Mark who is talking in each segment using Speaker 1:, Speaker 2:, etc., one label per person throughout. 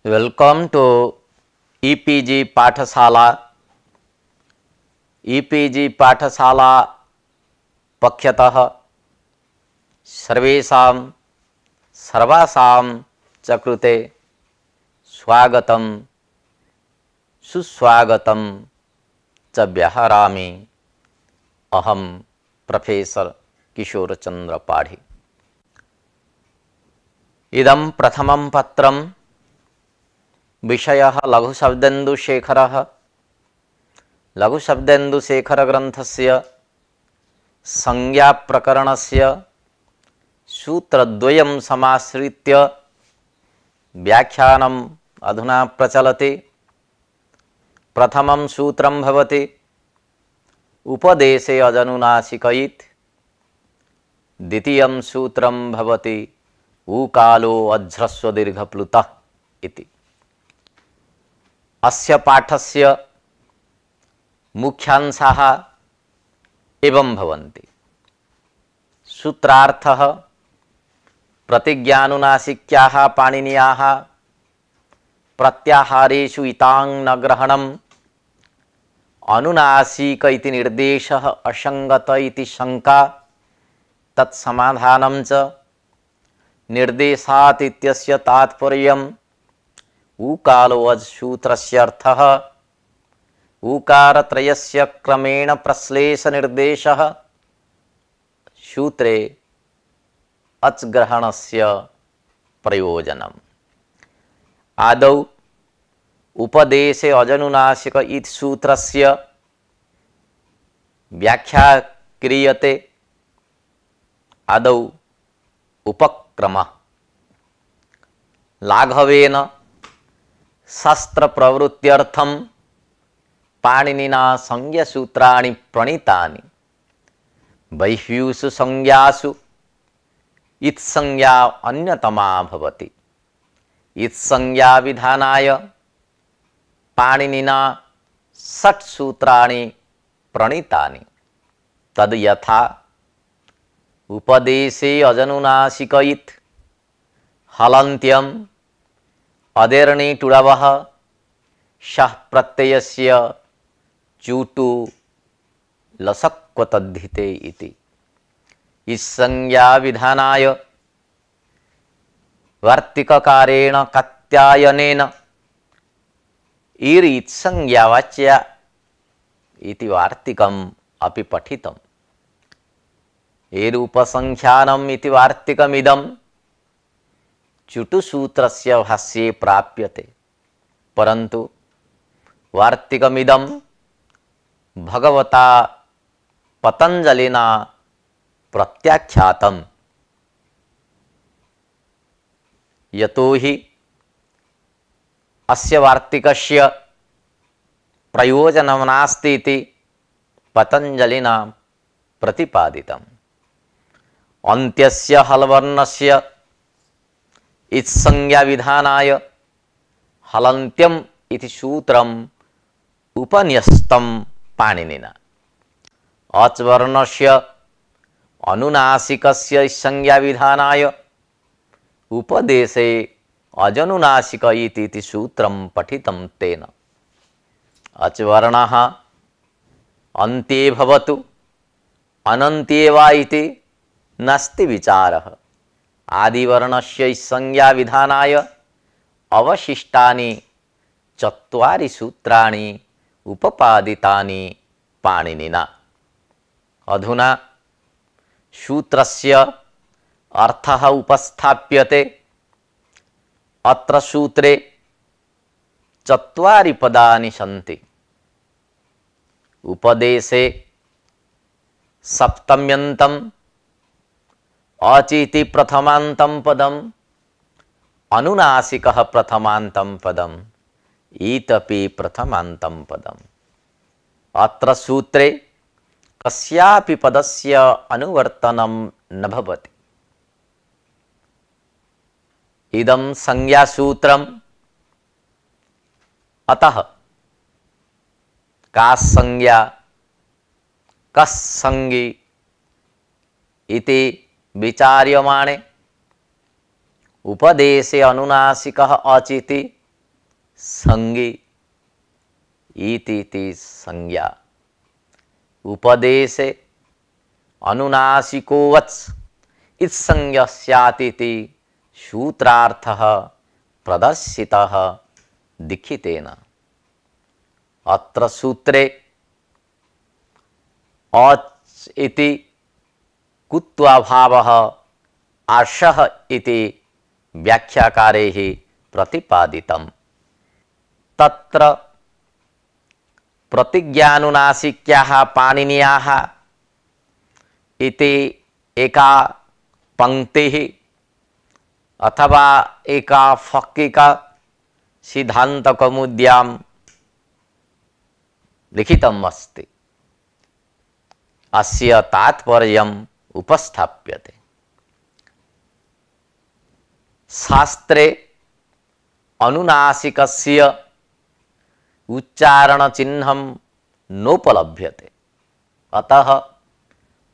Speaker 1: Welcome to EPG पाठशाला. EPG पाठशाला पक्षतः सर्वेषां सर्वासां च कृते स्वागतं सुस्वागतं च व्याहरामि. अहं प्रोफेसर किशोरचंद्र पाढ़ी. इदं प्रथमं पत्रं. विषयः लघुशब्देन्दुशेखरः. लघुशब्देन्दुशेखरग्रन्थस्य संज्ञाप्रकरणस्य सूत्रद्वयं समाश्रित्य व्याख्यानम् अधुना प्रचलति. प्रथमं सूत्रं भवति उपदेशे अजनुनासिकयित्. द्वितीयं सूत्रं भवति ऊकालो अध्रस्व दीर्घप्लुतः इति. अस्य पाठस्य मुख्यांशाः एवं भवन्ति. सूत्रार्थः प्रतिज्ञानुनासिक्याः पाणिनीयाः प्रत्याहारेषु इतां न ग्रहणम्. अनुनासिक इति निर्देशः असंगत इति शंका. तत्समाधानं च. निर्देशात् इत्यस्य तात्पर्यम्. ऊकालो अज् सूत्रस्य अर्थः. ऊकारत्रयस्य क्रमेण प्रश्लेष निर्देशः. सूत्रे अच् ग्रहणस्य प्रयोजनम्. आदौ उपदेशे अजनुनासिक इति सूत्रस्य व्याख्या क्रियते. आदौ उपक्रमः. लाघवेन शास्त्र प्रवृत्त्यर्थं पाणिनिना संज्ञासूत्राणि प्रणीतानि. बह्व्युषु संज्ञासु इत्संज्ञा अन्यतमा भवति. इत्संज्ञा विधानाय पाणिनिना षट् सूत्राणि प्रणीतानि. तद् यथा उपदेशे अजनुनासिकयित् हलन्त्यम् अदेर्णि टुडवः शः प्रत्ययस्य चूटु लसक्वतद्धिते इति. इत्संज्ञा विधानाय वार्तिककारेण कात्यायनेन इत्संज्ञावाच्या इति वार्तिकम् अपि पठितम्. एरूपसंख्यानम् इति वार्तिकमिदं चुटुसूत्रस्य भाष्ये प्राप्यते. परन्तु वार्तिकमिदं भगवता पतञ्जलिना प्रत्याख्यातम्. यतो हि अस्य वार्तिकस्य प्रयोजनं नास्ति इति पतञ्जलिना प्रतिपादितम्. अन्त्यस्य हलवर्णस्य इत्संज्ञा विधानाय हलन्त्यम् इति सूत्रम् उपन्यस्तं पाणिनिना. अच् वर्णस्य अनुनासिकस्य संज्ञा विधानाय उपदेशे अजनुनासिक इति सूत्रं पठितं तेन. अच् वर्णः अन्ते भवतु अनन्ते वा इति नास्ति विचारः. आदिवर्णस्य संज्ञा विधानाय अवशिष्टानि चत्वारि सूत्राणि उपपादितानि पाणिनिना. अधुना सूत्रस्य अर्थः उपस्थाप्यते. अत्र सूत्रे चत्वारि पदानि सन्ति. उपदेशे सप्तम्यन्तम् अचिति प्रथमान्तं पदम्. अनुनासिकः प्रथमान्तं पदम्. ईतपि प्रथमान्तं पदम्. अत्र सूत्रे कस्यापि पदस्य अनुवर्तनं न भवति. इदं संज्ञासूत्रम्. अतः का संज्ञा कस् संज्ञी इति विचार्यमाणे उपदेशे अनुनासिकः अचिति संगे इति संज्ञा उपदेशे अनुनासिको वत्स इत्संज्ञा स्यातिति सूत्रार्थः प्रदर्शितः दीक्षितेन। अत्र सूत्रे अच् इति कुत्वाभावः आर्षः इति व्याख्याकारैः प्रतिपादितम्। तत्र प्रतिज्ञानुनासिक्याः पाणिनीयाः इति एका पंक्तिः अथवा एका फक्किका सिद्धान्तकौमुद्यां लिखितम् अस्ति। अस्य तात्पर्यम् उपस्थाप्यते। शास्त्रे अनुनासिकस्य उच्चारणचिह्नं नोपलभ्यते। अतः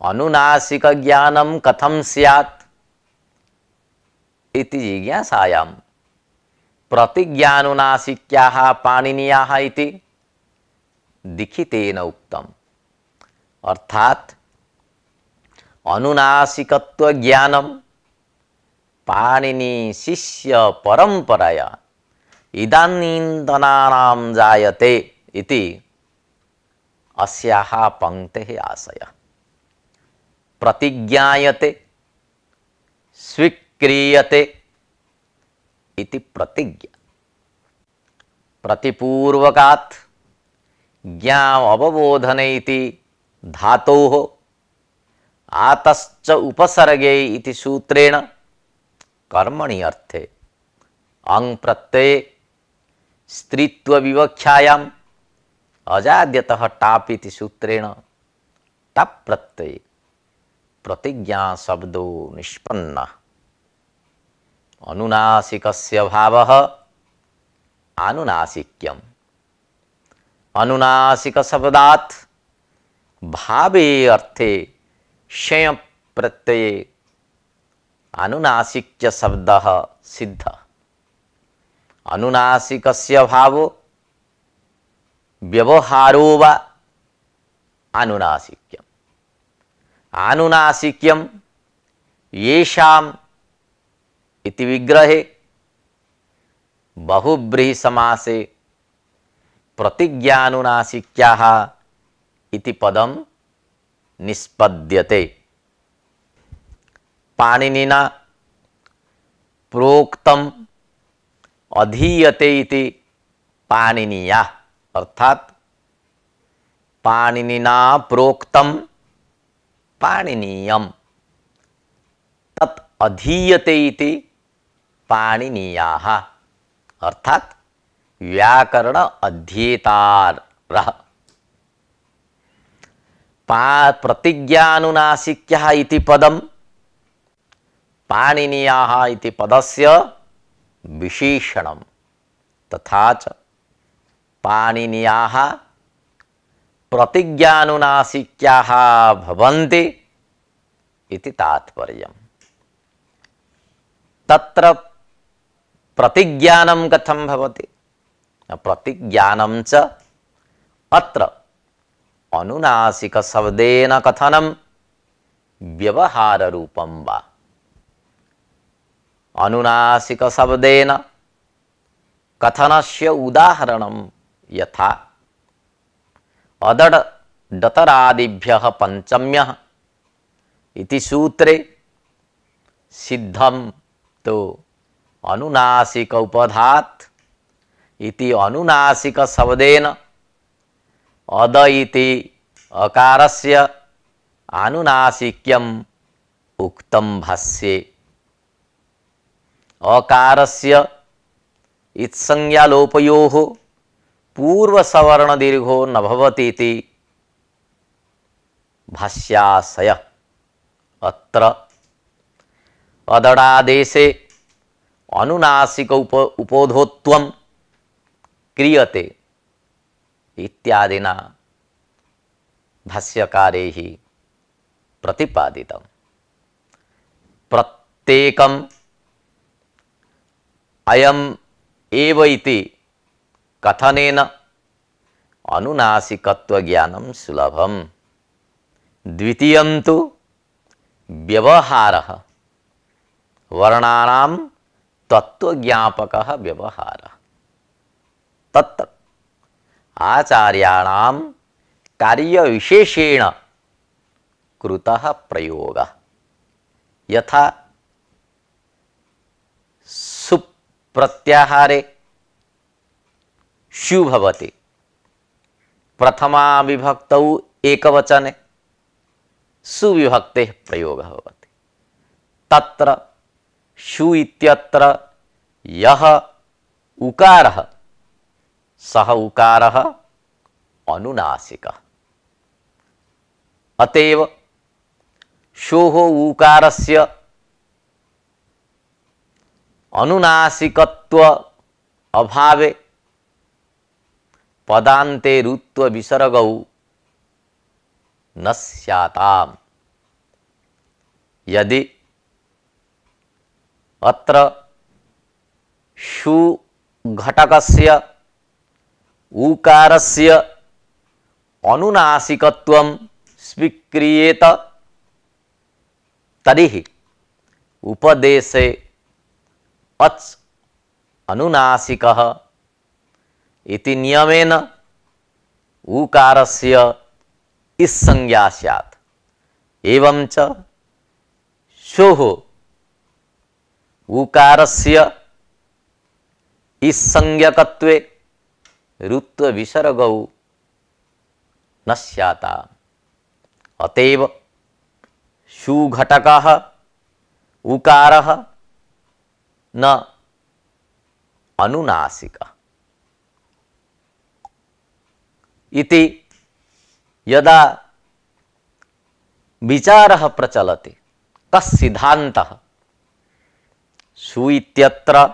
Speaker 1: अनुनासिक ज्ञानं कथं स्यात् इति जिज्ञासायां प्रतिज्ञानुनासिक्याः पाणिनीयाः इति दीक्षितेन उक्तम्। अर्थात अनुनासिकत्व ज्ञानं पाणिनी शिष्य परंपराया इदानीन्तनानां जायते इति अस्याः पंक्तेः आशयः। प्रतिज्ञायते स्वीक्रियते इति प्रतिज्ञा। प्रतिपूर्वकात् ज्ञान अवबोधने इति धातोः आतश्च उपसर्गे इति सूत्रेण कर्मणि अर्थे अङ् प्रत्यये स्त्रीत्व विवक्षायाम् अजाद्यतः टाप् इति सूत्रेण टप् प्रत्यये प्रतिज्ञा शब्दो निष्पन्नः। अनुनासिकस्य भावः आनुनासिक्यम्। अनुनासिक शब्दात् भावे अर्थे शय प्रत्यये अनुनासिक्य शब्दः सिद्धः। अनुनासिकस्य भावो व्यवहारो वा अनुनासिक्यम्। आनुनासिक्यं येषाम् इति विग्रहे बहुब्रीहि समासे प्रतिज्ञानुनासिक्याः इति पदं निष्पद्यते। पाणिनिना प्रोक्तम् अधीयते इति पाणिनीया, अर्थात पाणिनिना प्रोक्तम् पाणिनीयम् तत् अधीयते इति पाणिनीयाः, अर्थात व्याकरण अध्येतारः। प्रतिज्ञानुनासिक्यः इति पदं पाणिनीयाः इति पदस्य विशेषणं तथा च पाणिनीयाः प्रतिज्ञानुनासिक्याः भवन्ति इति तात्पर्यम्। तत्र प्रतिज्ञानं कथं भवति? प्रतिज्ञानं च अत्र अनुनासिक शब्देन कथनं व्यवहार रूपं वा। अनुनासिक शब्देन कथनस्य उदाहरणं यथा अदड डतरादिभ्यः पंचम्यः इति सूत्रे सिद्धं तो अनुनासिक उपधात् इति अनुनासिक शब्देन अद इति अकारस्य आनुनासिक्यम् उक्तं भाष्ये। अकारस्य इत्संज्ञालोपयोः पूर्वसवर्ण दीर्घो न भवति इति भाष्याशय। अत्र अदडादेशे अनुनासिक उपोधोत्वं क्रियते इत्यादिना भाष्यकारैः प्रतिपादितं। प्रत्येकम् अयम् एव इति कथनेन अनुनासिकत्व ज्ञानं सुलभम। द्वितीयं तु व्यवहारः, वर्णानां तत्वज्ञापकः व्यवहारः। तत्र आचार्याणां कार्यविशेषेण कृतः प्रयोगः। यथा सुप्रत्याहारे शु भवति, प्रथमा विभक्तौ एकवचने सुविभक्तेः प्रयोगः भवति। तत्र शु इत्यत्र यः उकारः सः उकारः अनुनासिकः। अतएव शोः उकारस्य अनुनासिकत्व अभावे पदान्ते रुत्व विसर्गौ न स्याताम्। यदि अत्र शु घटकस्य उकारस्य अनुनासिकत्वं स्वीक्रियेत तर्हि उपदेशे अच् अनुनासिकः इति नियमेन उकारस्य इस् संज्ञा स्यात्। एवं च शोः उकारस्य इस् संज्ञकत्वे रुत्व विसर्गौ न स्याताम्। अतएव शु घटकः उकारः न अनुनासिकः इति यदा विचारः प्रचलति कः सिद्धान्तः शु इत्यत्र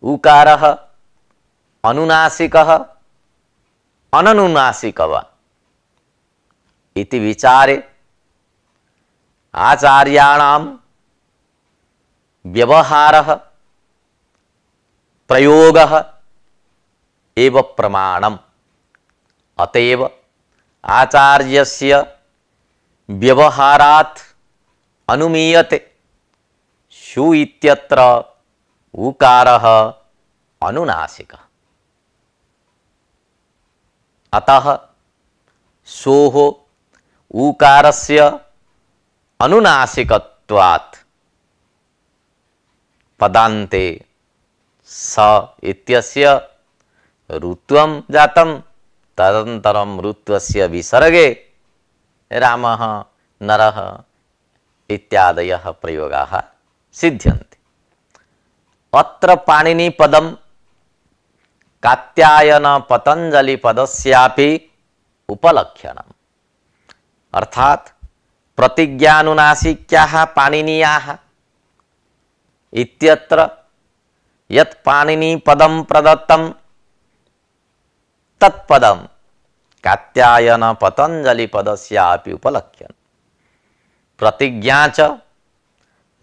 Speaker 1: उकारः अनुनासिकः अननुनासिकः वा इति विचारे आचार्याणां व्यवहारः प्रयोगः एव प्रमाणम्। अतएव आचार्यस्य व्यवहारात् अनुमीयते शु इत्यत्र उकारः अनुनासिकः। अतः शोः उकारस्य अनुनासिकत्वात् पदान्ते स इत्यस्य रुत्वं जातं। तदनन्तरं रुत्वस्य विसर्गे रामः नरः इत्यादयः प्रयोगाः सिद्ध्यन्ते। अत्र पाणिनिपदं कात्यायन पतंजलि पदस्यापि उपलक्षणम्। अर्थात प्रतिज्ञानुनासिक्याः पाणिनीयाः इत्यत्र यत् पाणिनिपदं प्रदत्तं तत्पदं कात्यायन पतंजलि पदस्यापि उपलक्ष्यते। प्रतिज्ञा च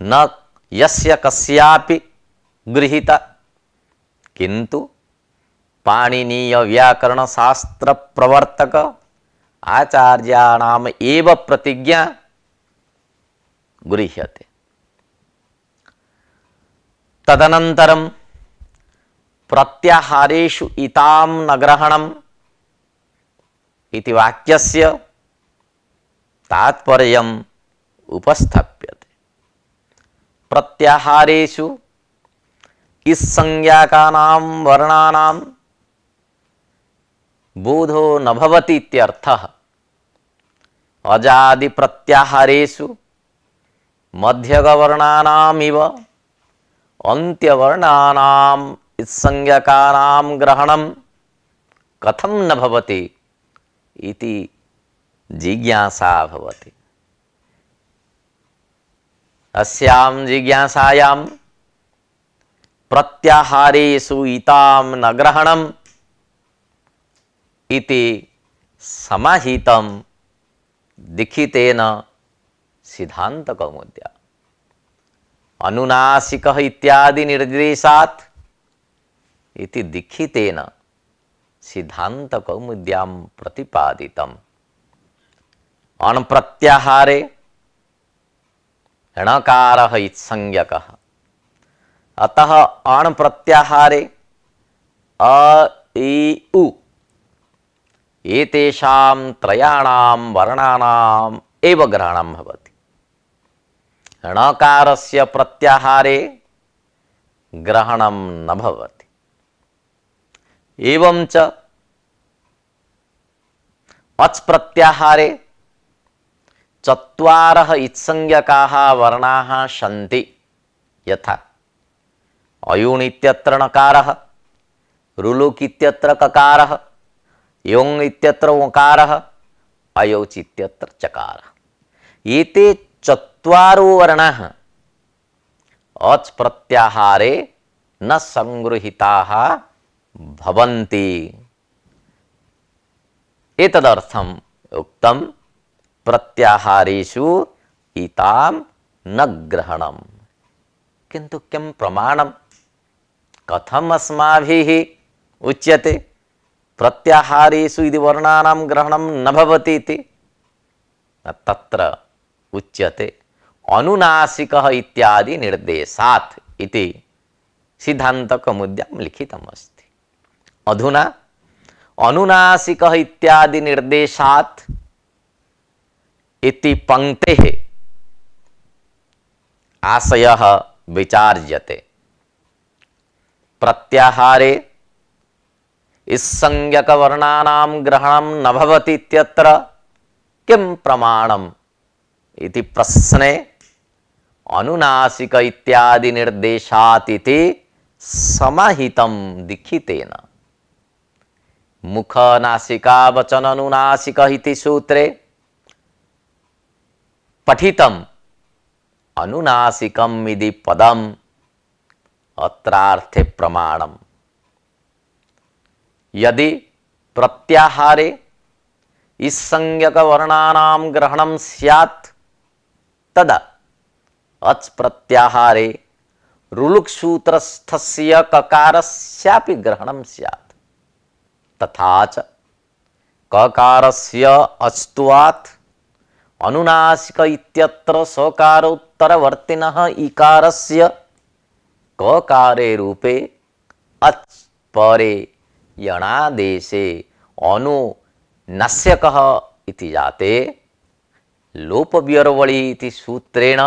Speaker 1: न यस्य कस्यापि गृहीता, किंतु पाणिनीय व्याकरण शास्त्र प्रवर्तक आचार्याणाम एव प्रतिज्ञा गृह्यते। तदनन्तरं प्रत्याहारेषु इतां न ग्रहणम् इति वाक्यस्य तात्पर्यम् उपस्थाप्यते। प्रत्याहारेषु इस् संज्ञकानां वर्णानां बोधो न भवति इत्यर्थः। अजादि प्रत्याहारेषु मध्यगवर्णानामिव अन्त्यवर्णानाम् इत्संज्ञकानां ग्रहणं कथं न भवति इति जिज्ञासा भवति। अस्यां जिज्ञासायां प्रत्याहारेषु इतां न ग्रहणम् इति समाहितं दीक्षितेन सिद्धान्तकौमुद्या। अनुनासिकः इत्यादि निर्देशात् इति दीक्षितेन सिद्धांत कौमुद्यां प्रतिपादितम्। अण् प्रत्याहारे णकारः इत्संज्ञकः, अतः अण् प्रत्याहारे अ इ उ एतेषां त्रयाणां वर्णानाम् एव ग्रहणं भवति। णकारस्य प्रत्याहारे ग्रहणं न भवति। एवं च अच् प्रत्याहारे चत्वारः इत्संज्ञकाः वर्णाः सन्ति, यथा अयुण् इत्यत्र णकारः, रुलुक् इत्यत्र ककारः, योङ् इत्यत्र ओकारः, अयौच् इत्यत्र चकारः। एते चत्वारो वर्णाः अच् प्रत्याहारे न संगृहीताः भवन्ति। एतदर्थम् उक्तं प्रत्याहारेषु इतां न ग्रहणम्। किन्तु किं प्रमाणं? कथम् अस्माभिः उच्यते प्रत्याहारेषु इति वर्णानां ग्रहणं न भवति इति? तत्र उच्यते अनुनासिकः इत्यादि निर्देशात् इति सिद्धान्तकौमुद्यां लिखितम् अस्ति। अधुना अनुनासिकः इत्यादि निर्देशात् इति पंक्तेः आशयः विचार्यते। प्रत्याहारे इत्संज्ञक वर्णानां ग्रहणं न भवति इत्यत्र किं प्रमाणम् इति प्रश्ने अनुनासिक इत्यादि निर्देशात् इति समाहितं दीक्षितेन। मुख नासिका वचन अनुनासिक इति सूत्रे पठितम् अनुनासिकम् इति पदम् अत्रार्थे प्रमाणम्। यदि प्रत्याहारे इत्संज्ञक वर्णानां ग्रहणं स्यात् तदा अच् प्रत्याहारे रुलुक् सूत्रस्थस्य ककारस्यापि ग्रहणं स्यात्। तथा च ककारस्य अच्त्वात् अनुनासिक इत्यत्र सकारोत्तरवर्तिनः इकारस्य ककारे रूपे अच् परे यणादेशे अनुनास्यकः इति जाते लोपव्यर्वणि इति सूत्रेण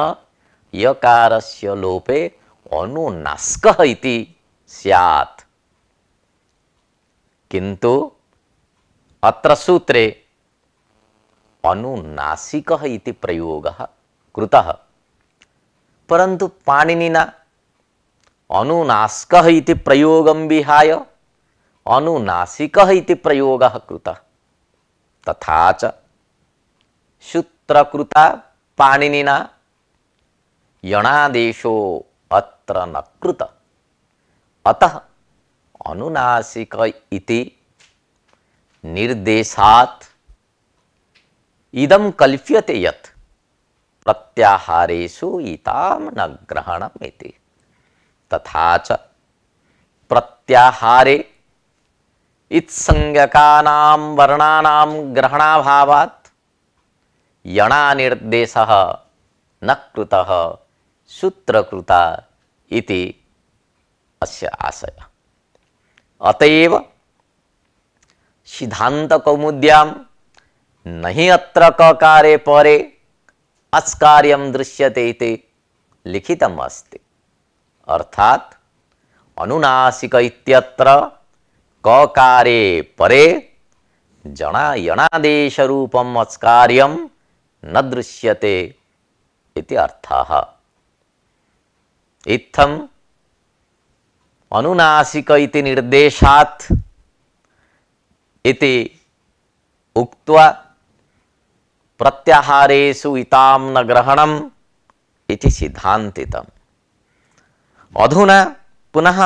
Speaker 1: यकारस्य लोपे अनुनास्कः इति स्यात्। किन्तु अत्र सूत्रे अनुनासिकः इति प्रयोगः कृतः, परन्तु पाणिनिना अनुनास्कः इति प्रयोगं विहाय अनुनासिकः इति प्रयोगः कृतः। तथा च सूत्रकृता पाणिनिना यणादेशो अत्र न कृतः। अतः अनुनासिक इति निर्देशात् इदं कल्प्यते यत् प्रत्याहारेषु इतां न ग्रहणम् इति। तथा च प्रत्याहारे इत्संज्ञकानां वर्णानां ग्रहणाभावात् यणानिर्देशः न कृतः सूत्रकृता इति अस्य आशयः। अतएव सिद्धान्तकौमुद्यां नहि अत्र ककारे परे अस्कार्यं दृश्यते इति लिखितम् अस्ति। अर्थात अनुनासिक इत्यत्र ककारे परे यणादेश रूपम् अस्कार्यं न दृश्यते इति अर्थः। इत्थम् अनुनासिक इति निर्देशात् इति उक्त्वा प्रत्याहारेषु इतां न ग्रहणम् इति सिद्धान्तितम्। अधुना पुनः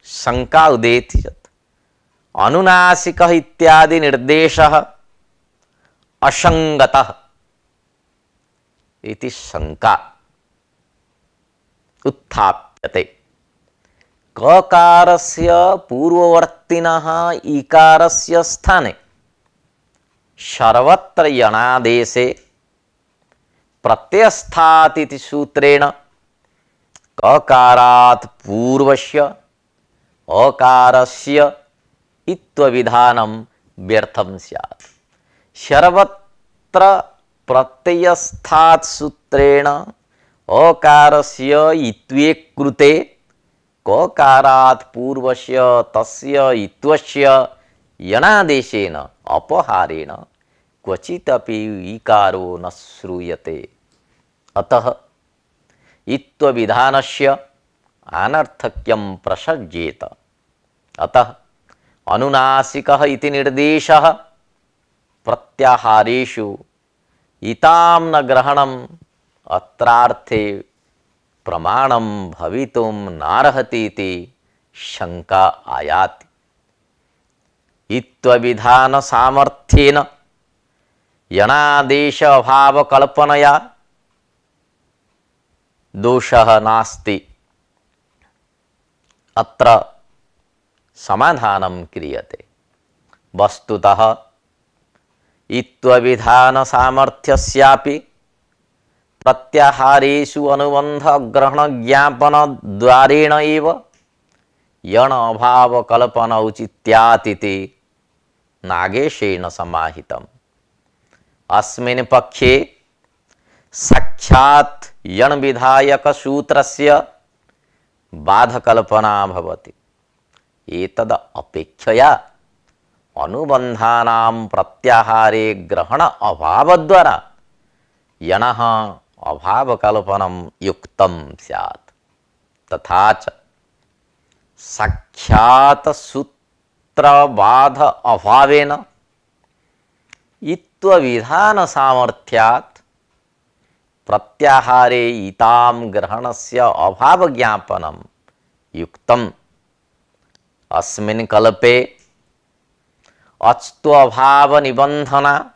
Speaker 1: शंका उदेति यत् अनुनासिकः इत्यादि निर्देशः असंगतः इति शंका उत्थाप्यते। ककारस्य पूर्ववर्तिनः इकारस्य स्थाने सर्वत्र यणादेशे प्रत्ययस्थात् इति सूत्रेण ककारात् पूर्वस्य अकारस्य इत्वविधानं व्यर्थं स्यात्। सर्वत्र प्रत्ययस्थात् सूत्रेण अकारस्य इत्वे कृते ककारात् पूर्वस्य तस्य इत्वस्य यणादेशेन अपहारेण क्वचिदपि इकारो न श्रूयते। अतः इत्वविधानस्य अनर्थक्यं प्रसज्येत। अतः अनुनासिकः इति निर्देशः प्रत्याहारेषु इतां न ग्रहणम् अत्रार्थे प्रमाणं भवितुं नार्हति इति शंका आयाति। इत्वविधान सामर्थ्येन यणादेश अभाव कल्पनया दोषः नास्ति। अत्र समाधानं क्रियते। वस्तुतः इत्वविधान सामर्थ्यस्यापि प्रत्याहारेषु अनुबंध ग्रहण ज्ञापन द्वारेण एव यण अभाव कल्पन औचित्यातिति नागेशेन समाहितम्। अस्मिन् पक्षे साक्षात् यण विधायक सूत्रस्य बाधकल्पना भवति। एतद् अपेक्षया अनुबंधानां प्रत्याहारे ग्रहण अभावद्वारा यणः अभावकल्पनं युक्तं स्यात्। तथा च साक्षात् सूत्रबाध अभावेन इत्वविधान सामर्थ्यात् प्रत्याहारे इतां ग्रहणस्य अभाव ज्ञापनं युक्तम्। अस्मिन् कल्पे अच्त्व अभाव निबंधना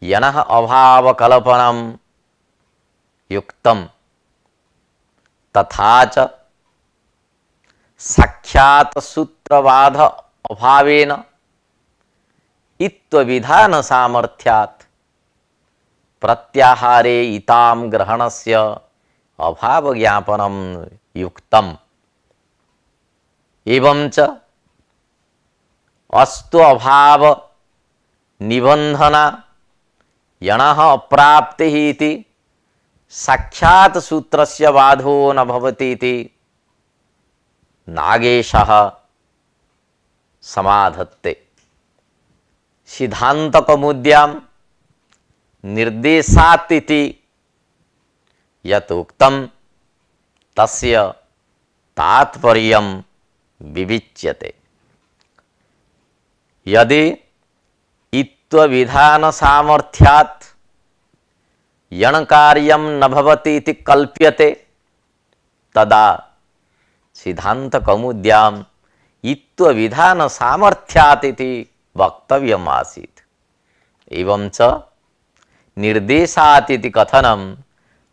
Speaker 1: यणः अभाव कल्पनं युक्तम्। तथा च साक्षात् सूत्रबाध अभावेन इत्वविधान सामर्थ्यात् प्रत्याहारे इतां ग्रहणस्य अभाव ज्ञापनं युक्तम्। एवं च अस्तु अभाव निबंधना यणः अप्राप्तिः इति साक्षात् सूत्रस्य बाधो न भवति इति नागेशः समाधत्ते। सिद्धान्तकौमुद्यां निर्देशात् इति यत् उक्तं तस्य तात्पर्यं विविच्यते। यदि इत्वविधान सामर्थ्यात् यण कार्यं न भवति इति कल्प्यते तदा सिद्धान्तकौमुद्यां इत्वविधान सामर्थ्यात् इति वक्तव्यम् आसीत्। एवं च निर्देशात् इति कथनं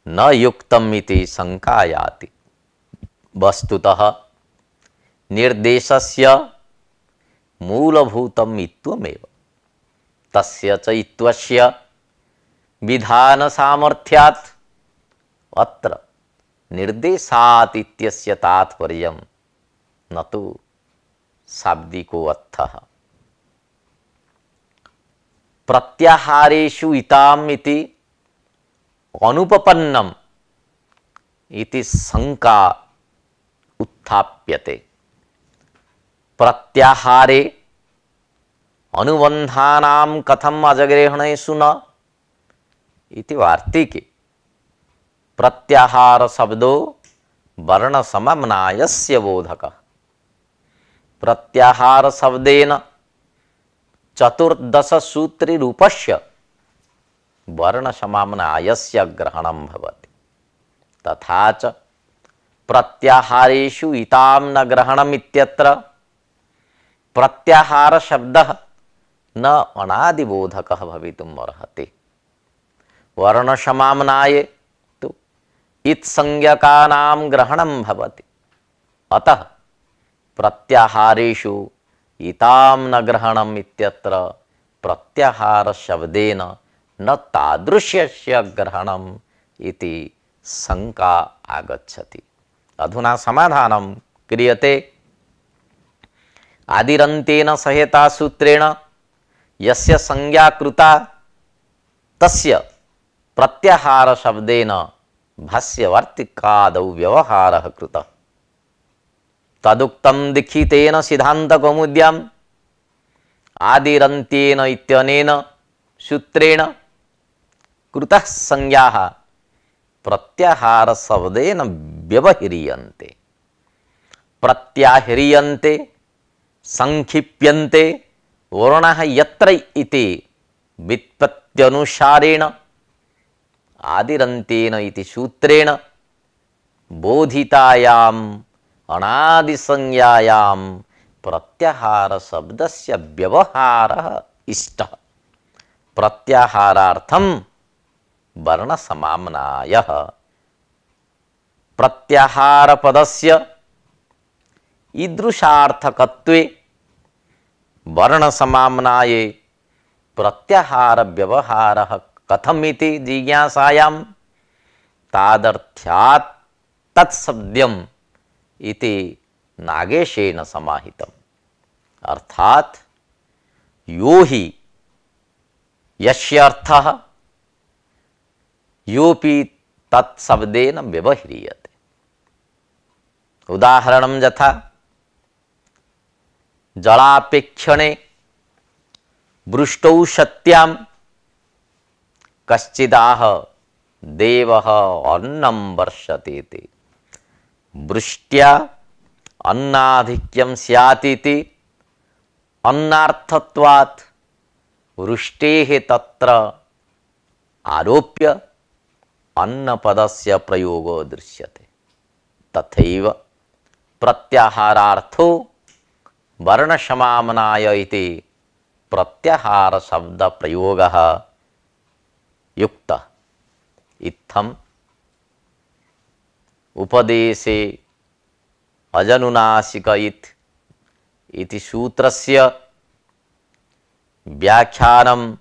Speaker 1: न युक्तम् इति शंका याति। वस्तुतः निर्देशस्य मूलभूतम् इत्वमेव। तस्य च इत्वस्य विधान सामर्थ्यात् अत्र निर्देशात् इत्यस्य तात्पर्यं न तु शाब्दिको अर्थः। प्रत्याहारेषु इताम् इति अनुपपन्नम् इति शंका उत्थाप्यते। प्रत्याहारे अनुबंधानां कथम अजग्रहणेषु न इति वार्तिके प्रत्याहार शब्दो वर्ण समम्नायस्य बोधकः। प्रत्याहार शब्देन चतुर्दश सूत्री रूपस्य वर्ण समम्नायस्य ग्रहणं भवति। तथा च प्रत्याहारेषु इतां न ग्रहणम् इत्यत्र प्रत्याहार शब्दः न अनादिबोधकः भवितुम् अर्हति। वर्ण समम्नाये तु इत्संज्ञकानां ग्रहणं भवति। अतः प्रत्याहारेषु इताम न ग्रहणम इत्यत्र प्रत्याहार शब्देन न तादृश्यस्य ग्रहणम इति शंका आगच्छति। अधुना समाधानं क्रियते। आदिरन्तेन सहेता सूत्रेण यस्य संज्ञा कृता तस्य प्रत्याहार शब्देन भाष्यवार्तिकादौ व्यवहारः कृतः। तदुक्तं दीक्षितेन सिद्धान्तकौमुद्याम् आदिरन्त्येन इत्यनेन सूत्रेण कृतः संज्ञाः प्रत्याहार शब्देन व्यवह्रियन्ते। प्रत्याह्रियन्ते संक्षिप्यन्ते वर्णाः यत्र इति व्युत्पत्त्यनुसारेण आदिरन्तेन इति सूत्रेण बोधितायाम् अनादिसंज्ञायां प्रत्याहार शब्दस्य व्यवहारः इष्टः। प्रत्याहारार्थं वर्णसमाम्नायः। प्रत्याहार पदस्य ईदृशार्थकत्वे वर्णसमाम्नाये प्रत्याहार व्यवहारः कथमिति जिज्ञासायां तादर्थ्यात् तत्शब्दम् इति नागेशेन समाहितम्। अर्थात यो हि यस्य अर्थः योपि तत्शब्देन व्यवह्रियते। उदाहरणं यथा जलापेक्षणे वृष्टौ सत्यां कश्चिदाह देवः अन्नं वर्षतीति। वृष्ट्या अन्नाधिक्यं स्यातीति अन्नार्थत्वात् वृष्टेः तत्र आरोप्य अन्नपदस्य प्रयोगो दृश्यते। तथैव प्रत्याहारार्थो वर्णसमाम्नाय इति प्रत्याहार शब्द प्रयोगः युक्तः। इत्थम् उपदेशे अजनुनासिक इति सूत्रस्य व्याख्यानं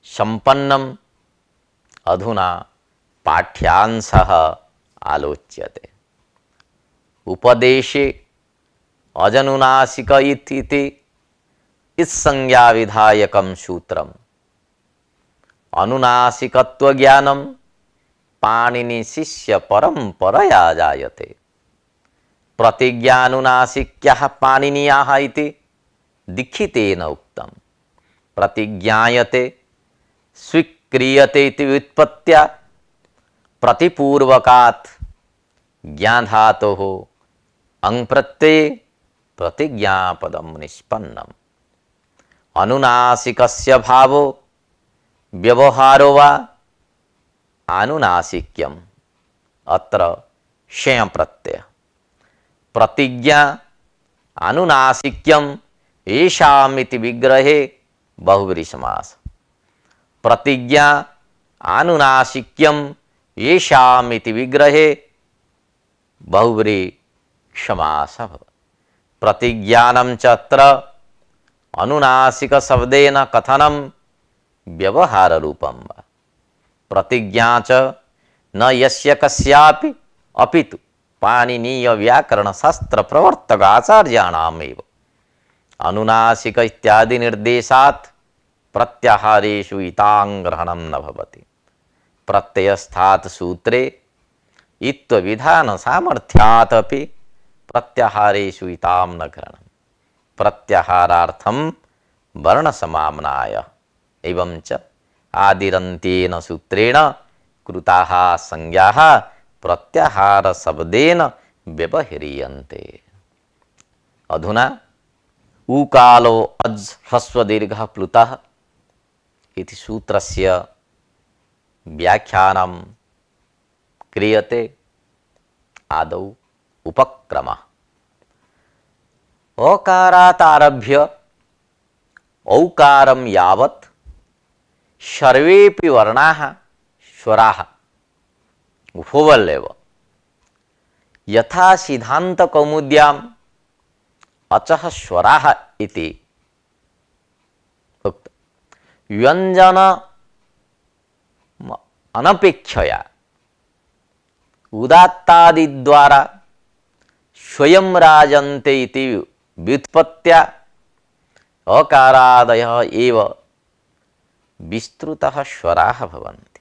Speaker 1: संपन्नम्। अधुना पाठ्यांशः आलोच्यते। उपदेशे अजनुनासिक इति इत्संज्ञा विधायकं सूत्रम् अनुनासिकत्व ज्ञानं पाणिनि शिष्य परंपरया जायते। प्रतिज्ञानुनासिक्यः पाणिनीयाः इति दीक्षितेन उक्तम्। प्रतिज्ञायते स्वीक्रियते इति व्युत्पत्त्या प्रतिपूर्वकात् ज्ञाधातोः अङ् प्रत्यये प्रतिज्ञापदं निष्पन्नम्। अनुनासिकस्य भावो व्यवहारो वा आनुनासिक्यम्। अत्र शेय प्रत्यय। प्रतिज्ञा अनुनासिक्यम् येषामिति विग्रहे बहुव्रीहि समास। प्रतिज्ञा आनुनासिक्यम् येषामिति विग्रहे बहुव्रीहि समासः। प्रतिज्ञानं च अत्र अनुनासिक शब्देन कथनं व्यवहार रूपं वा। प्रतिज्ञा च न यस्य कस्यापि अपितु पाणिनीय व्याकरण शास्त्र प्रवर्तक आचार्याणामेव। अनुनासिक इत्यादि निर्देशात् प्रत्याहारेषु इतां ग्रहणं न भवति। प्रत्ययस्थात् सूत्रे इत्व विधान सामर्थ्यात् अपि प्रत्याहारेषु इतां न ग्रहणम्। प्रत्याहारार्थं वर्णसमाम्नाय एवं च आदिरन्त्येन सूत्रेण कृताः संज्ञाः प्रत्याहार शब्देन व्यवह्रियन्ते। अधुना ऊकालो अज् ह्रस्व दीर्घः प्लुतः इति सूत्रस्य व्याख्यानं क्रियते। आदौ उपक्रमः। अकारात् आरभ्य औकारं यावत् सर्वेपि वर्णाः स्वराः उभवल्लेव। यथा सिद्धान्तकौमुद्यां अचः स्वराः इति उक्त। व्यंजन अनपेक्षया उदात्तादि द्वारा स्वयं राजन्ते इति व्युत्पत्त्या अकारादयः एव विस्तृतः स्वराः भवन्ति।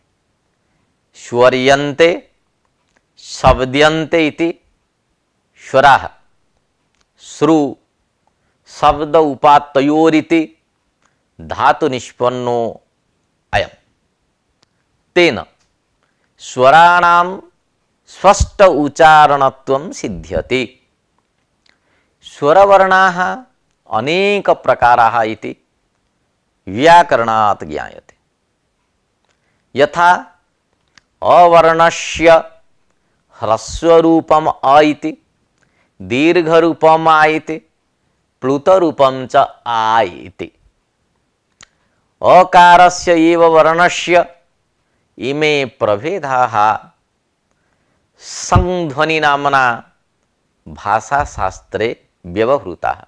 Speaker 1: स्वर्यन्ते शब्द्यन्ते इति स्वराः श्रु शब्द उपात्तयोरिति धातु निष्पन्नो अयम्। तेन स्वराणां स्पष्ट उच्चारणत्वं सिद्ध्यति। स्वरवर्णाः अनेक प्रकाराः इति व्याकरणात् ज्ञायते। यथा अवर्णस्य ह्रस्वरूपम् अ इति, दीर्घरूपम् आ इति, प्लुतरूपं च आ इति। अकारस्य एव वर्णस्य इमे प्रभेदाः संध्वनि नामना भाषाशास्त्रे व्यवहृताः।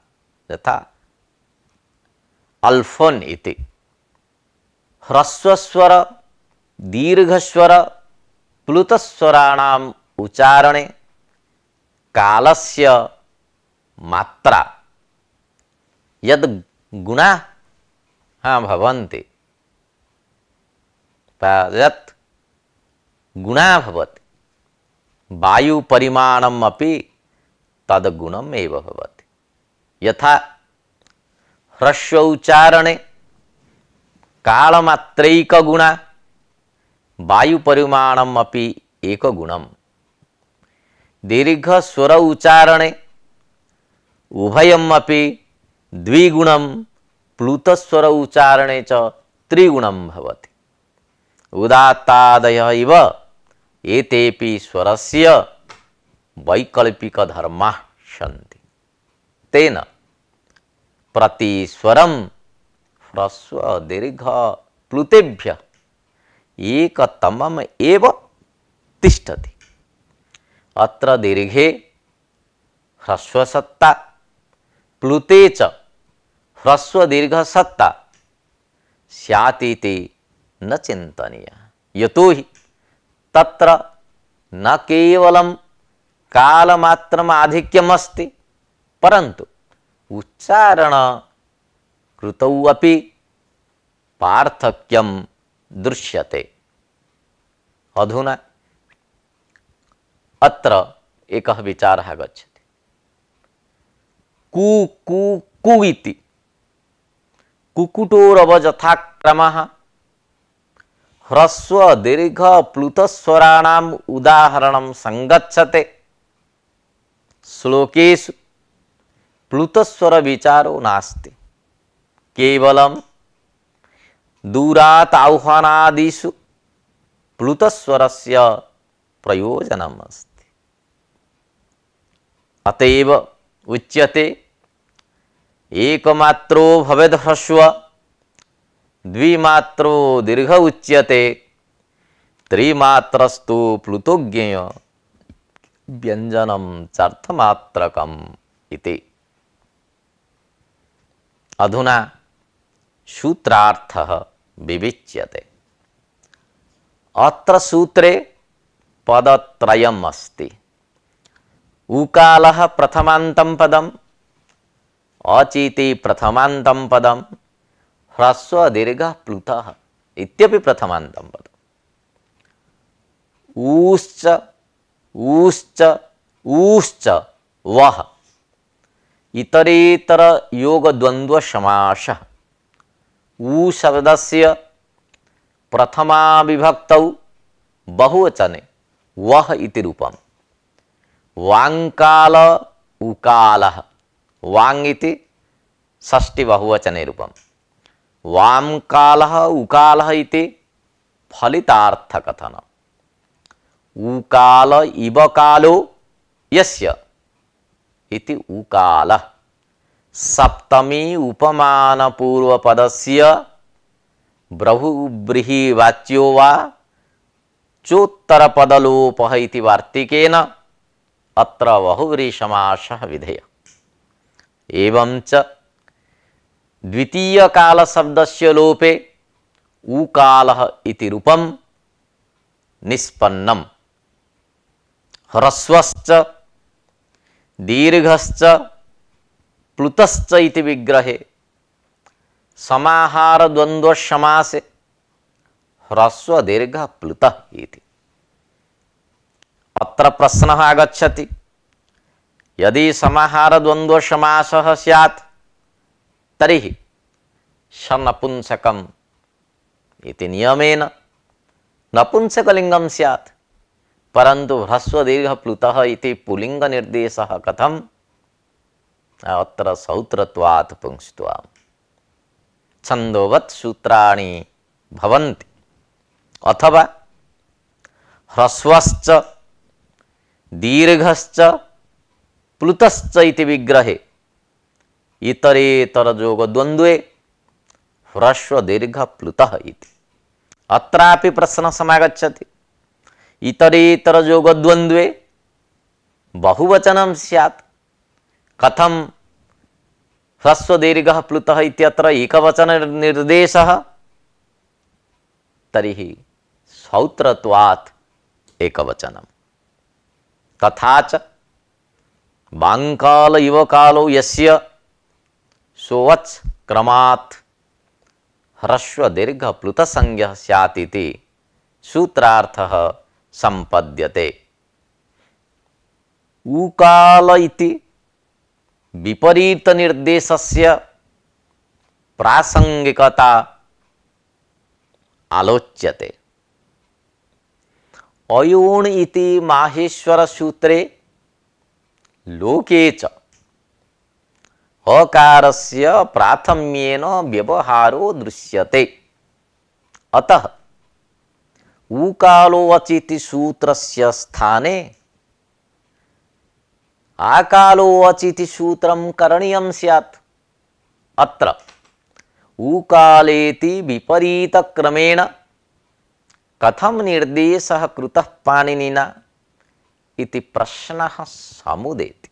Speaker 1: यथा अल्फोन इति ह्रस्वस्वर दीर्घस्वर प्लुतस्वराणाम् उच्चारणे कालस्य मात्रा यद् गुणाः भवन्ति यत् गुणः भवति वायु परिमाणम् अपि तद्गुणम् एव भवति। यथा ह्रस्व उच्चारणे कालमात्रैक गुणा वायु परिमाणम् अपि एक गुणम्। दीर्घ स्वर उच्चारणे उभयम् अपि द्विगुणं, प्लुतस्वर उच्चारणे च त्रिगुणं भवति। उदात्तादयः इव एतेपि स्वरस्य वैकल्पिक धर्माः सन्ति। तेन प्रतिस्वरं ह्रस्व दीर्घ प्लुतेभ्यः एकतमम् एव तिष्ठति। अत्र दीर्घे ह्रस्वसत्ता, प्लुते च ह्रस्व दीर्घ सत्ता स्यात् इति न चिन्तनीयः। यतोहि तत्र न केवलं कालमात्रम् आधिक्यम् अस्ति, परन्तु उच्चारण कृतौ अपि पार्थक्यं दृश्यते। अधुना अत्र एकः विचारः गच्छति। कु कु कु इति कुकुटोरवजथाक्रमः ह्रस्व दीर्घ प्लुतस्वराणाम् उदाहरणं संगच्छते। श्लोकेषु प्लुतस्वर विचारो नास्ति, केवलं दूरात् आह्वानादिषु प्लुतस्वरस्य प्रयोजनम् अस्ति। अतएव उच्यते एकमात्रो भवेद् ह्रस्व, द्विमात्रो दीर्घ उच्यते, त्रिमात्रस्तु प्लुतोज्ञेय व्यंजनं चार्थमात्रकम् इति। अधुना सूत्रार्थः विविच्यते। अत्र सूत्रे पदत्रयम् अस्ति। उकालः प्रथमान्तं पदम्, अचिति प्रथमान्तं पदम्, ह्रस्व दीर्घ प्लुतः इत्यपि प्रथमान्तं पदम्। ऊश्च ऊश्च ऊश्च वः इतरेतर योग द्वंद्व समासः। ऊ शब्दस्य प्रथमा विभक्तौ बहुवचने वः इति रूपम्। वाङ्काल उकालः, वाङ् इति षष्ठी बहुवचने रूपम्। वाङ्कालः उकालः इति फलितार्थकथनम्। उकाल इव कालो यस्य इति उकालः। सप्तमी उपमान पूर्व पदस्य ब्रहुव्रीहि वाच्यो वा चोत्तर पदलोपः इति वार्तिकेन अत्र बहुव्रीहि समासः विधेयः। एवं च द्वितीय काल शब्दस्य लोपे उकालः इति रूपं निष्पन्नम्। ह्रस्वश्च दीर्घश्च प्लुतश्च इति विग्रहे समाहार द्वंद्व समासे ह्रस्व दीर्घ प्लुतः इति। अत्र प्रश्नः आगच्छति, यदि समाहार द्वंद्व समासः स्यात् तर्हि सनपुंसकम् इति नियमेन नपुंसकलिंगं स्यात्, परंतु ह्रस्व दीर्घ प्लुतः इति पुल्लिंग निर्देशः कथम्? अत्र सौत्रत्वात् पुंस्त्वाम् छन्दोवत् सूत्राणि भवन्ति। अथवा ह्रस्वश्च दीर्घश्च प्लुतश्च इति विग्रहे इतरेतर जोग द्वंद्वे ह्रस्व दीर्घ प्लुतः इति। अत्रापि प्रश्नः समागच्छति, इतरेतर जोग द्वंद्वे बहुवचनं स्यात्, कथं ह्रस्व दीर्घ प्लुतः इत्यत्र एकवचन निर्देशः? तर्हि सौत्रत्वात् एकवचनम्। तथा च बाङ्काल इव कालो यस्य सोवच् क्रमात् ह्रस्व दीर्घ प्लुत संज्ञः स्यात् इति सूत्रार्थः संपद्यते। उकाल इति विपरीत निर्देशस्य प्रासंगिकता आलोच्यते। अयोन् इति माहेश्वर सूत्रे लोके च अकारस्य प्राथम्येन व्यवहारो दृश्यते। अतः उकालो अचिति सूत्रस्य स्थाने आकालो अचिति सूत्रं करणीयं स्यात्। अत्र उकालेति विपरीत क्रमेण कथं निर्देशः कृतः पाणिनिना इति प्रश्नः समुदेति।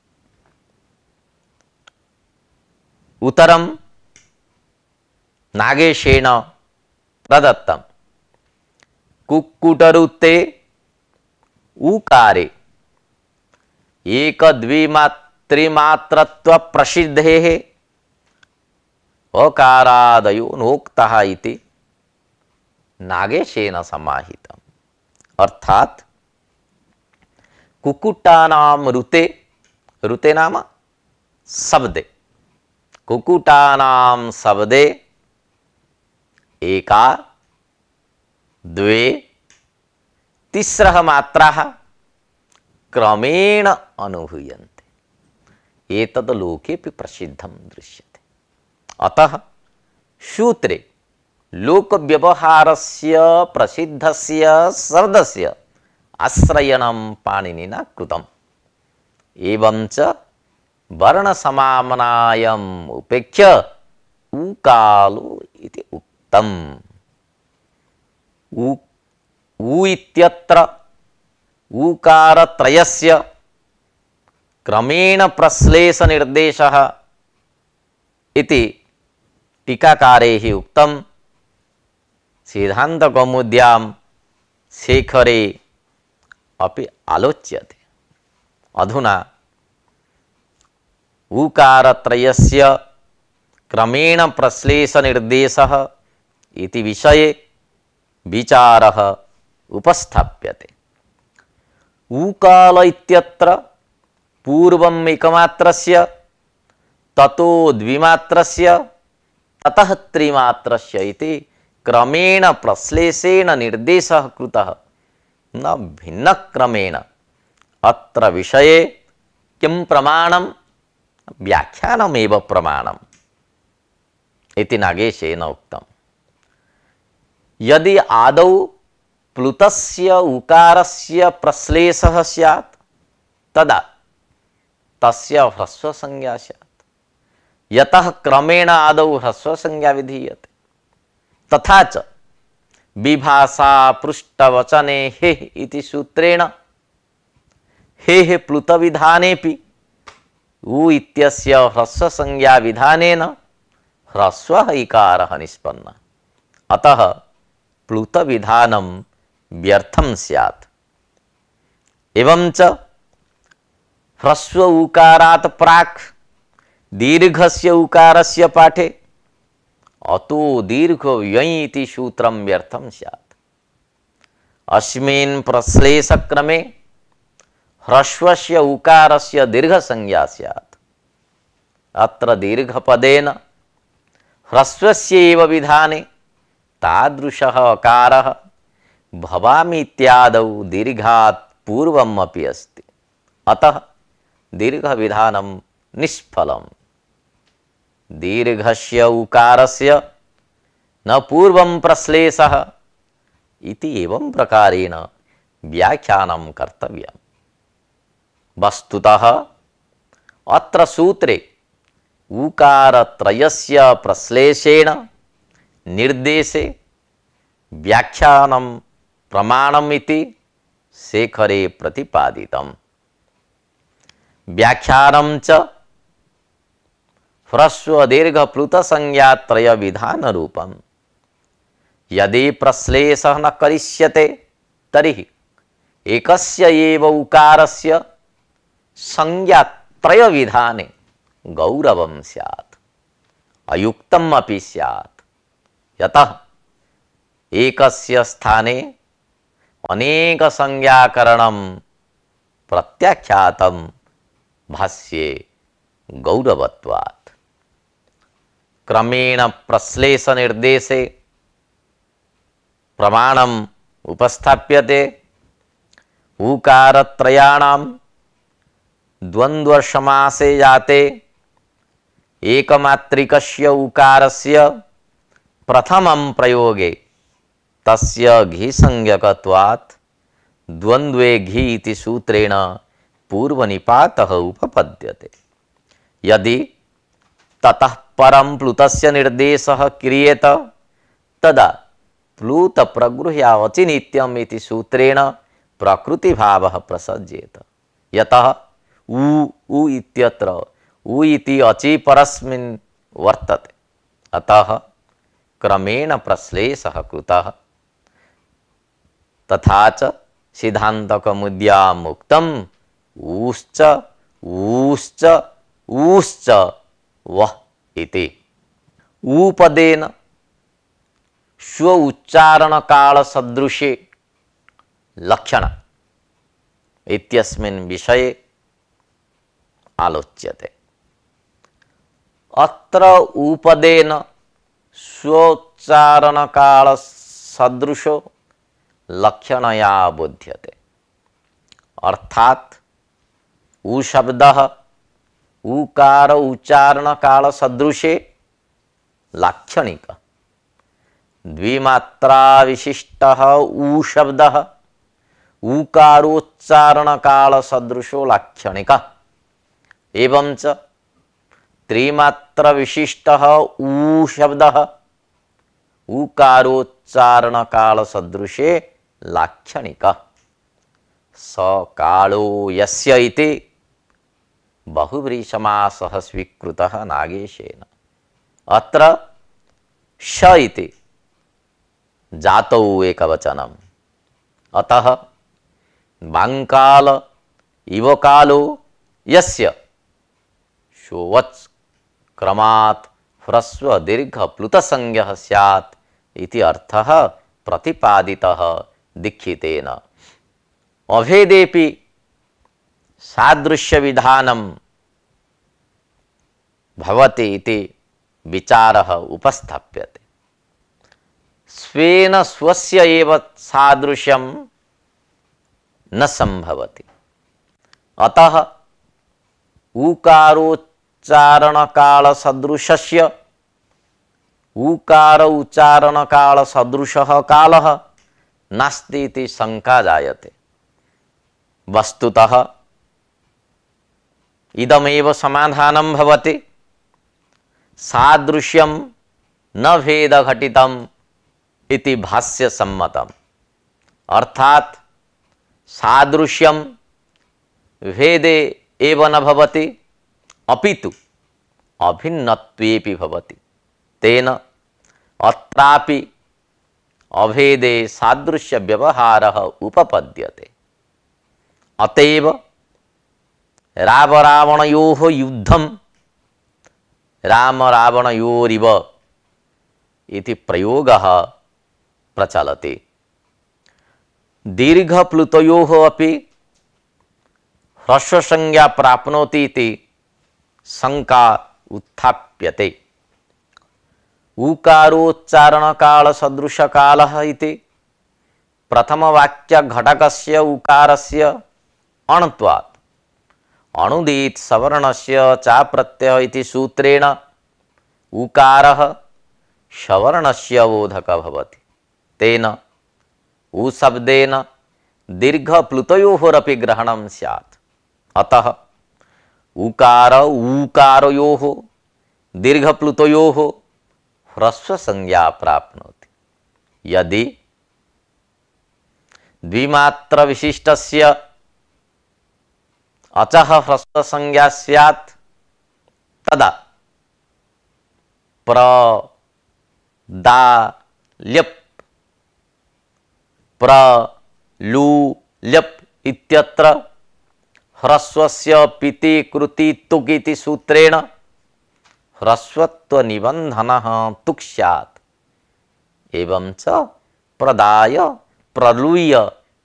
Speaker 1: उत्तरं नागेशेन प्रदत्तम्। कुक्कुटरुते उकारे एक द्विमात्रिमात्रत्व प्रसिद्धेः अकारादयो नोक्तः इति नागेशेन समाहितम्। अर्थात कुक्कुटानां रुते, रुते नाम शब्दे, कुक्कुटानां शब्दे एका द्वे तिस्रः मात्राः क्रमेण अनुभूयन्ते। एतद् लोकेपि प्रसिद्धं दृश्यते। अतः सूत्रे लोक व्यवहारस्य प्रसिद्धस्य शब्दस्य आश्रयणं पाणिनिना कृतम्। एवं च वर्ण समाम्नायम् उपेक्ष्य उकालो इति उक्तम्। उ इत्यत्र उकारत्रयस्य क्रमेण प्रश्लेष निर्देशः इति टीकाकारैः उक्तम्। सिद्धान्तकौमुद्यां शेखरे अपि आलोच्यते। अधुना उकारत्रयस्य क्रमेण प्रश्लेष निर्देशः इति विषये विचारः उपस्थाप्यते। उकाल इत्यत्र पूर्वम् एकमात्रस्य, ततो द्विमात्रस्य, ततः त्रिमात्रस्य इति क्रमेण प्रश्लेषेण निर्देशः कृतः, न भिन्न क्रमेण। अत्र विषये किं प्रमाणं? व्याख्यानमेव प्रमाणम् इति नागेशेन उक्तम्। यदि आदौ प्लुतस्य उकारस्य प्रश्लेषः स्यात् तदा तस्य ह्रस्व संज्ञा स्यात्, यतः क्रमेण आदौ ह्रस्व संज्ञा विधीयते। तथा च विभाषा पृष्ठवचने हेः इति सूत्रेण हेः प्लुत विधानेपि उ इत्यस्य ह्रस्व संज्ञा विधानेन ह्रस्वः इकारः निष्पन्नः। अतः प्लुत विधानं व्यर्थं स्यात्। एवंच ह्रस्व उकारात् प्राक् दीर्घस्य उकारस्य पाठे अतो दीर्घ व्यञ् इति सूत्रं व्यर्थं स्यात्। अस्मिन् प्रश्लेषक्रमे ह्रस्वस्य उकारस्य दीर्घसंज्ञा स्यात्। अत्र दीर्घपदेन ह्रस्वस्य एव विधाने तादृशः अकारः भवामि इत्यादौ दीर्घात् पूर्वम् अपि अस्ति। अतः दीर्घविधानं निष्फलम्। दीर्घस्य उकारस्य न पूर्वं प्रश्लेषः इति एवं प्रकारेण व्याख्यानं कर्तव्यम्। वस्तुतः अत्र सूत्रे उकारत्रयस्य प्रश्लेषेण निर्देशे व्याख्यानं प्रमाणम् इति शेखरे प्रतिपादितम्। व्याख्यानं च ह्रस्व दीर्घ प्लुत संज्ञा त्रय विधान रूपम्। यदि प्रश्लेषः न करिष्यते तर्हि एकस्य एव उकारस्य संज्ञा त्रय विधाने गौरवं स्यात्, अयुक्तम् अपि स्यात्। यतः एकस्य स्थाने अनेक संज्ञाकरणं प्रत्याख्यातं भाष्ये गौरवत्वात्। क्रमेण प्रश्लेष निर्देशे प्रमाणम् उपस्थाप्यते। उकारत्रयाणां द्वन्द्व समासे जाते एकमात्रिकस्य उकारस्य प्रथमं प्रयोगे तस्य घी संज्ञकत्वात् द्वन्द्वे घी इति सूत्रेण पूर्वनिपातः उपपद्यते। यदि ततः परं प्लुतस्य निर्देशः क्रियेत तदा प्लुत प्रगृह्य अचिनित्यम् इति सूत्रेण प्रकृतिभावः प्रसज्येत। यतः उ इत्यत्र उ इति अचि परस्मिन् वर्तते। अतः क्रमेण प्रश्लेषः कृतः। तथा च सिद्धान्तकौमुद्याम् उक्तम् ऊश्च ऊश्च ऊश्च वः इति। ऊपदेन स्व उच्चारण काल सदृशे लक्षण इत्यस्मिन् विषये आलोच्यते। अत्र ऊपदेन स्वोच्चारण काल सदृशो लक्षणया बोध्यते। अर्थात उ शब्दः उकार उच्चारण काल सदृशे लाक्षणिक। द्विमात्रा विशिष्टः उ शब्दः उकारोच्चारण काल सदृशो लाक्षणिकः। एवं च त्रिमात्र विशिष्टः उ शब्दः उकारोच्चारण काल सदृशे लाक्षणिकः। स कालो यस्य इति बहुव्रीहि समासः स्वीकृतः नागेशेन। अत्र श इति जातौ एकवचनम्। अतः बाङ्काल इव कालो यस्य शोवच् क्रमात् ह्रस्व दीर्घ प्लुत संज्ञः स्यात् इति अर्थः प्रतिपादितः दीक्षितेन। अभेदेपि सादृश्य विधानं भवति इति विचारः उपस्थाप्यते। स्वेन स्वस्य एव सादृश्यं न संभवति। अतः उकारोच्चारण काल सदृशस्य उकार उच्चारण काल सदृशः कालः नास्ति इति शंका जायते। वस्तुतः इदमेव समाधानं भवति। सादृश्यं न भेद घटितम् इति भाष्य सम्मतम्। अर्थात सादृश्यं भेदे एव न भवति अपितु अभिन्नत्वेपि भवति। तेन अत्रापि अभेदे सादृश्य व्यवहारः उपपद्यते। अतएव रावणावणयोः युद्धं रामरावणयोरिव इति प्रयोगः प्रचलति। दीर्घप्लुतयोः अपि ह्रस्वसंज्ञा प्राप्नोति इति शंका उत्थाप्यते। उकारोच्चारणकाल सदृशकालः इति प्रथमवाक्यघटकस्य उकारस्य अणत्वात् अणुदीत् सवर्णस्य चा प्रत्यय इति सूत्रेण उकारः सवर्णस्य बोधकः भवति। तेन उ शब्देन दीर्घप्लुतयोरपि ग्रहणं स्यात्। अतः उकार ऊकारयोः दीर्घप्लुतयोः ह्रस्वसंज्ञा प्राप्नोति। यदि द्विमात्र विशिष्टस्य अचः ह्रस्वसंज्ञा स्यात् तदा प्र दा ल्यप् प्र लू ल्यप् इत्यत्र ह्रस्वस्य पिति कृति तुक् इति सूत्रेण ह्रस्वत्व निबंधनः तुक् स्यात्। एवं च प्रदाय प्रलूय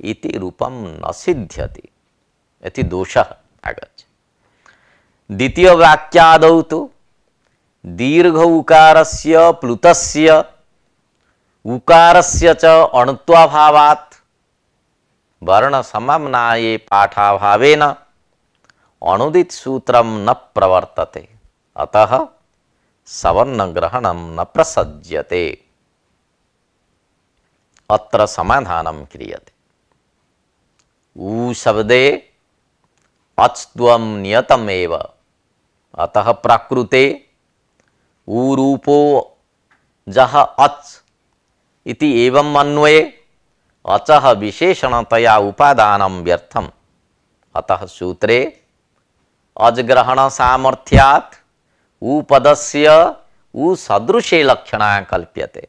Speaker 1: इति रूपं न सिद्ध्यति इति दोषः आगच्छति। द्वितीय वाक्यादौ तु दीर्घ उकारस्य प्लुतस्य उकारस्य च अणुत्वाभावात् वर्ण समाम्नाये पाठाभावेन अणुदित सूत्रं न प्रवर्तते। अतः सवर्ण ग्रहणं न प्रसज्यते। अत्र समाधानं क्रियते। ऊ शब्दे अच्त्वं नियतमेव। अतः प्राकृते ऊ रूपो जह अच् इति एवं अन्वये अचः विशेषणतया उपादानं व्यर्थम्। अतः सूत्रे अजग्रहण सामर्थ्यात् ऊ पदस्य ऊ सदृशे लक्षणा कल्प्यते।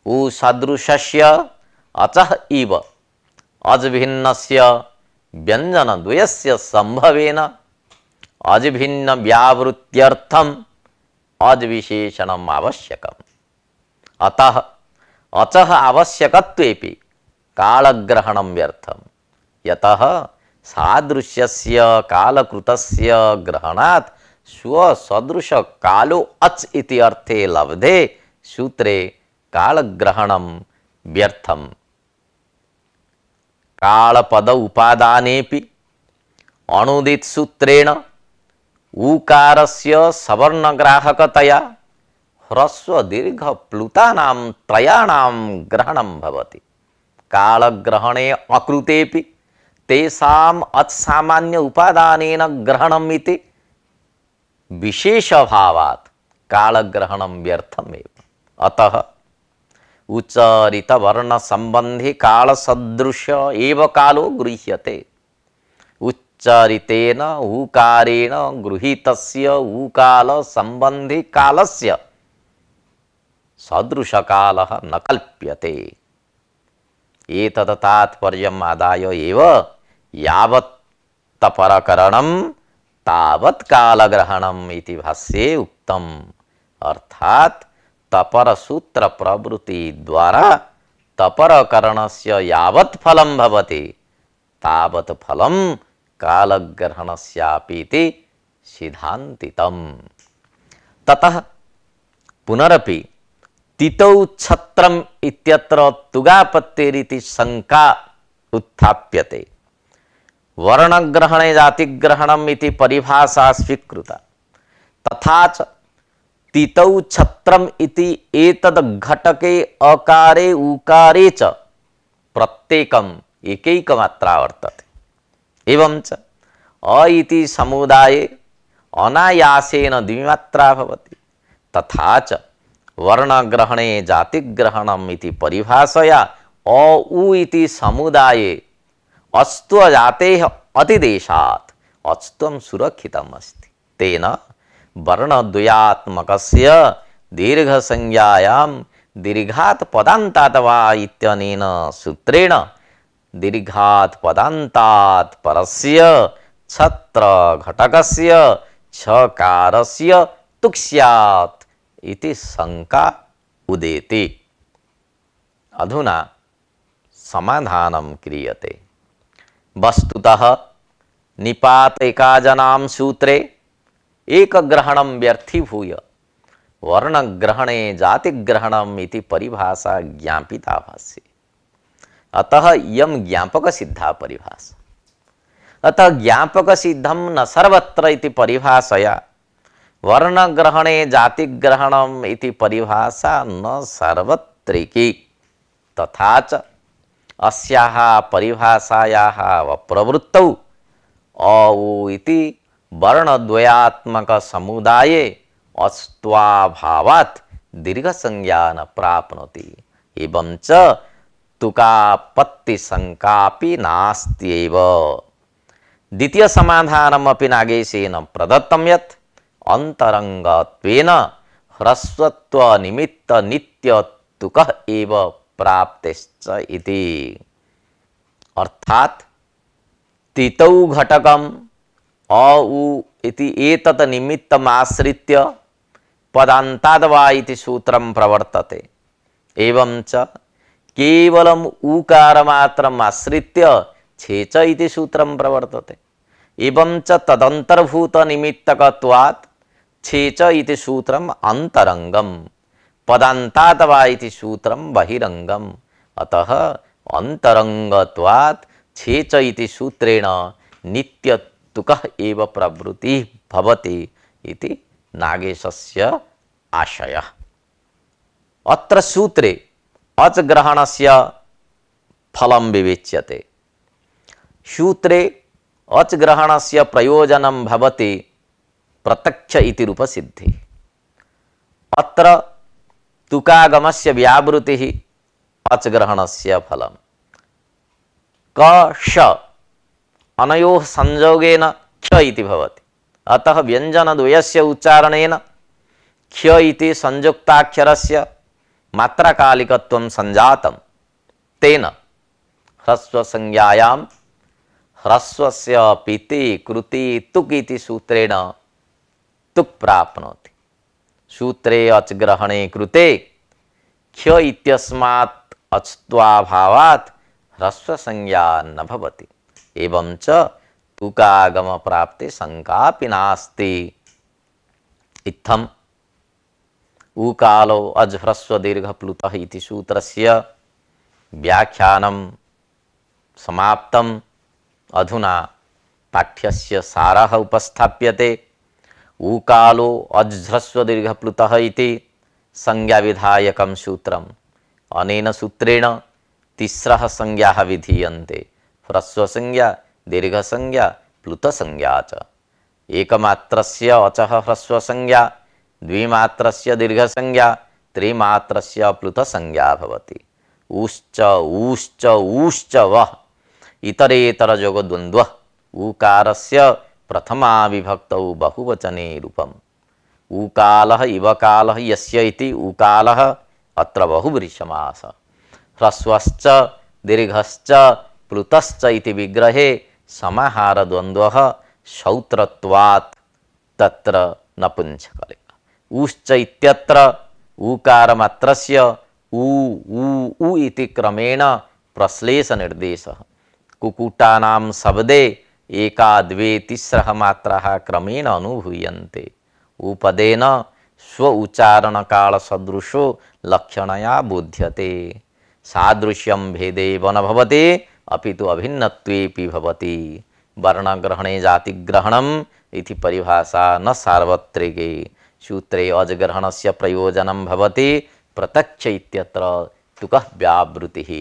Speaker 1: ऊ सदृशस्य अचः इव अजभिन्नस्य व्यञ्जनद्वयस्य संभवेन अजभिन्न व्यावृत्त्यर्थम् अजविशेषणम् आवश्यकम्। अतः अचः आवश्यकत्वेपि कालग्रहणं व्यर्थम्। यतः सादृश्यस्य कालकृतस्य ग्रहणात् स्वसदृश कालो अच् इति अर्थे लब्धे सूत्रे कालग्रहणं व्यर्थम्। कालपद उपादानेपि अणुदित सूत्रेण ऊकारस्य सवर्णग्राहकतया ह्रस्व दीर्घ प्लुतानां त्रयाणां ग्रहणं भवति। कालग्रहणे अकृतेपि तेषाम् असामान्य उपादानेन ग्रहणम् इति विशेषभावात् कालग्रहणं व्यर्थमेव। अतः उच्चारित वर्ण संबंधी काल सदृश एव कालो गृह्यते। उच्चारितेन ऊकारेण गृहीतस्य ऊकाल संबंधी कालस्य सदृश कालः न कल्प्यते। एतत् तात्पर्यम् आदाय एव यावत् तपरकरणं तावत् कालग्रहणम् इति भाष्ये उक्तम्। अर्थात् तपर सूत्र प्रवृत्ति द्वारा तपरकरणस्य यावत् फलं भवति तावत् फलं कालग्रहणस्यापि इति सिद्धान्तितम्। ततः पुनरपि तितौ छत्रम् इत्यत्र तुगापत्तेरिति शंका उत्थाप्यते। वर्णग्रहणे जातिग्रहणम् इति परिभाषा स्वीकृता। तथा च तितौ छत्रम् इति एतद् घटके अकारे उकारे च प्रत्येकम् एकैकमात्रा वर्तते। एवं च अ इति समुदाये अनायासेन द्विमात्रा भवति। तथा च वर्णग्रहणे जातिग्रहणम् इति परिभाषया अ उ इति समुदाये अच्त्व जातेः अतिदेशात् अच्त्वं सुरक्षितम् अस्ति। तेन वर्णद्वयात्मकस्य दीर्घसंज्ञायां दीर्घात् पदान्तात् वा इत्यनेन सूत्रेण दीर्घात् पदान्तात् परस्य छत्र घटकस्य छकारस्य तुक् स्यात् इति शंका उदेति। अधुना समाधानं क्रियते। वस्तुतः निपातैकाजनां सूत्रे एकग्रहणं व्यर्थीभूय वर्णग्रहणे जातिग्रहणम् इति परिभाषा ज्ञापिता भाष्ये। अतः इयं ज्ञापकसिद्धा परिभाषा। अतः ज्ञापकसिद्धं न सर्वत्र इति परिभाषया वर्णग्रहणे जातिग्रहणम् इति परिभाषा न सर्वत्रिकी। तथा च अस्याः परिभाषायाः प्रवृत्तौ औ इति वर्णद्वयात्मक समुदाये अस्त्वाभावात् दीर्घसंज्ञा न प्राप्नोति। एवं च तुकापत्ति शंकापि नास्त्येव। द्वितीय समाधानमपि नागेशेन प्रदत्तं यत् अंतरंगत्वेन ह्रस्वत्व निमित्त नित्य तुकः एव प्राप्तेश्च इति। अर्थात तितौ घटकम औ इति एतत् निमित्तमाश्रित्य पदान्ताद् वा इति सूत्रं प्रवर्तते। एवं च केवलम् ऊकारमात्रम् आश्रित्य छेच इति सूत्रं प्रवर्तते। एवं च तदन्तर्भूत निमित्तकत्वात् छेच इति सूत्रम् अंतरंगम, पदान्तात् वा इति सूत्रं बहिरंगम। अतः अंतरंगत्वात् छेच इति सूत्रेण नित्यतुकः एव प्रवृत्ति भवति इति नागेशस्य आशयः। अत्र सूत्रे अच ग्रहणस्य फलं विवेच्यते। सूत्रे अच ग्रहणस्य प्रयोजनं भवति प्रत्यक्ष इति रूपसिद्धि। अत्र तुकागमस्य व्यावृत्तिः अच ग्रहणस्य फलम्। क श अनयोः संयोगेन क्ष इति भवति। अतः व्यञ्जनद्वयस्य उच्चारणेन क्ष इति संयुक्ताक्षरस्य मात्राकालिकत्वं संजातं। तेन ह्रस्वसंज्ञायां ह्रस्वस्य पिति कृति तुक् इति सूत्रेण तुक् प्राप्नोति। सूत्रे अच ग्रहणे कृते क्ष इत्यस्मात् अच्त्वाभावात् ह्रस्वसंज्ञा न भवति। एवं च तुकागम प्राप्ते शंकापि नास्ति। इत्थम् ऊकालो अज ह्रस्व दीर्घ प्लुतः इति सूत्रस्य व्याख्यानं समाप्तम्। अधुना पाठ्यस्य सारः उपस्थाप्यते। ऊकालो अज ह्रस्व दीर्घ प्लुतः इति संज्ञाविधायकं सूत्रम्। अनेन सूत्रेण तिस्रः संज्ञाः विधीयन्ते। ह्रस्व संज्ञा, दीर्घ संज्ञा, प्लुत संज्ञा च। एकमात्रस्य अचः ह्रस्व संज्ञा, द्विमात्रस्य दीर्घ संज्ञा, त्रिमात्रस्य प्लुत संज्ञा भवति। ऊश्च ऊश्च ऊश्च वः इतरेतर जोग द्वन्द्वः ऊकारस्य प्रथमा विभक्तौ बहुवचने रूपम्। ऊकालः इवकालः यस्य इति ऊकालः अत्र बहुव्रीहि समासः। ह्रस्वश्च दीर्घश्च प्लुतश्च इति विग्रहे समाहार द्वन्द्वः शौत्रत्वात् तत्र नपुंसकलिङ्ग। ऊश्च इत्यत्र ऊकार मात्रस्य ऊ ऊ उ इति क्रमेण प्रश्लेष निर्देशः। कुक्कुटानां शब्दे एका द्वे तिस्रः मात्राः क्रमेण अनुभूयन्ते। उपदेन स्व उच्चारण काल सदृशो लक्षणया बोध्यते। सादृश्यं भेदेव न भवति अपितु अभिन्नत्वेपि भवति। वर्णग्रहणे जातिग्रहणम् इति परिभाषा न सार्वत्रिके। सूत्रे अजग्रहणस्य प्रयोजनं भवति प्रत्यक्ष इत्यत्र तुकः व्यावृत्तिः।